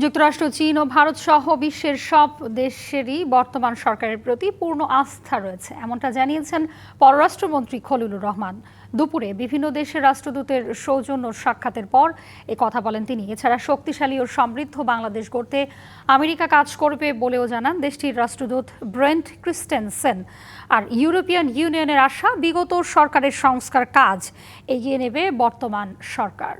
যুক্তরাষ্ট্র, চীন ও ভারত সহ বিশ্বের সব দেশেরই বর্তমান সরকারের প্রতি পূর্ণ আস্থা রয়েছে, এমনটা জানিয়েছেন পররাষ্ট্রমন্ত্রী খলিলুর রহমান। দুপুরে বিভিন্ন দেশের রাষ্ট্রদূতের সৌজন্য সাক্ষাতের পর এ কথা বলেন তিনি। এছাড়া শক্তিশালী ও সমৃদ্ধ বাংলাদেশ গড়তে আমেরিকা কাজ করবে বলেও জানান দেশটির রাষ্ট্রদূত ব্রেন্ট ক্রিস্টেনসেন। আর ইউরোপিয়ান ইউনিয়নের আশা, বিগত সরকারের সংস্কার কাজ এগিয়ে নেবে বর্তমান সরকার।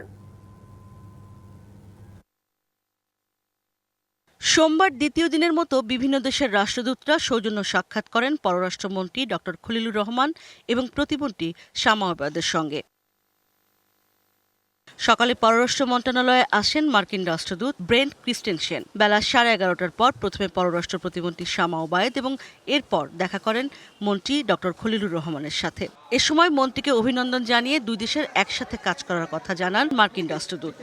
সোমবার দ্বিতীয় দিনের মতো বিভিন্ন দেশের রাষ্ট্রদূতরা সৌজন্য সাক্ষাৎ করেন পররাষ্ট্রমন্ত্রী ডক্টর খলিলুর রহমান এবং প্রতিমন্ত্রী শামা ওবায়দের সঙ্গে। সকালে পররাষ্ট্র মন্ত্রণালয়ে আসেন মার্কিন রাষ্ট্রদূত ব্রেন্ট ক্রিস্টেনসেন। বেলা 11:30টার পর প্রথমে পররাষ্ট্র প্রতিমন্ত্রী শামা ওবায়েদ এবং এরপর দেখা করেন মন্ত্রী ডক্টর খলিলুর রহমানের সাথে। এ সময় মন্ত্রীকে অভিনন্দন জানিয়ে দুই দেশের একসাথে কাজ করার কথা জানান মার্কিন রাষ্ট্রদূত।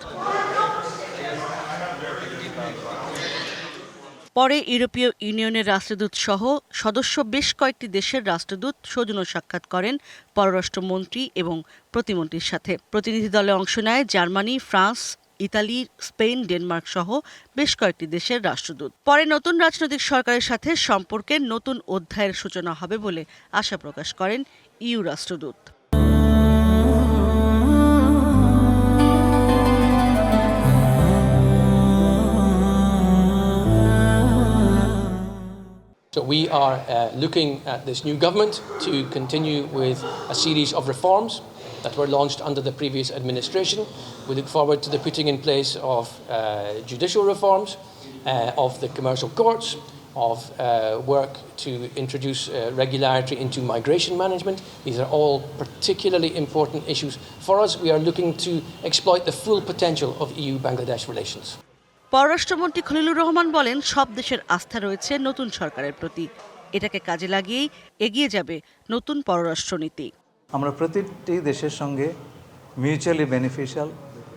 পরে ইউরোপীয় ইউনিয়নের রাষ্ট্রদূত সহ সদস্য বেশ কয়েকটি দেশের রাষ্ট্রদূত সৌজন্য সাক্ষাৎ করেন পররাষ্ট্রমন্ত্রী এবং প্রতিমন্ত্রীর সাথে। প্রতিনিধি দলে অংশ নেয় Germany, France, Italy, Spain, Denmark সহ বেশ কয়েকটি দেশের রাষ্ট্রদূত। পরে নতুন রাজনৈতিক সরকারের সাথে সম্পর্কের নতুন অধ্যায়ের সূচনা হবে বলে আশা প্রকাশ করেন ইইউ রাষ্ট্রদূত। So we are looking at this new government to continue with a series of reforms that were launched under the previous administration. We look forward to the putting in place of judicial reforms, of the commercial courts, of work to introduce regularity into migration management. These are all particularly important issues for us. We are looking to exploit the full potential of EU-Bangladesh relations. পররাষ্ট্রমন্ত্রী খলিলুর রহমান বলেন, সব দেশের আস্থা রয়েছে নতুন সরকারের প্রতি। এটাকে কাজে লাগিয়েই এগিয়ে যাবে নতুন পররাষ্ট্রনীতি। আমরা প্রতিটি দেশের সঙ্গে মিউচুয়ালি বেনিফিশিয়াল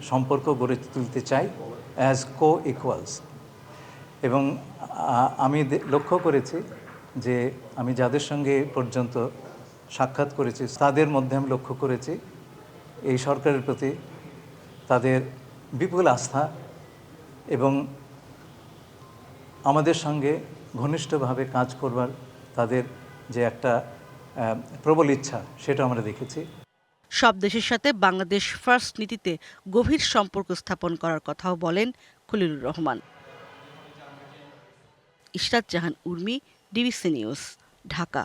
সম্পর্ক গড়ে তুলতে চাই অ্যাজ কো-ইকুয়ালস। এবং আমি লক্ষ্য করেছি যে আমি যাদের সঙ্গে পর্যন্ত সাক্ষাৎ করেছি তাদের মধ্যে আমি লক্ষ্য করেছি এই সরকারের প্রতি তাদের বিপুল আস্থা এবং আমাদের সঙ্গে ঘনিষ্ঠভাবে কাজ করবার তাদের যে একটা প্রবল ইচ্ছা, সেটা আমরা দেখেছি। সব দেশের সাথে বাংলাদেশ ফার্স্ট নীতিতে গভীর সম্পর্ক স্থাপন করার কথাও বলেন খলিলুর রহমান। ইশরাত জাহান উর্মি, ডিবিসি নিউজ, ঢাকা।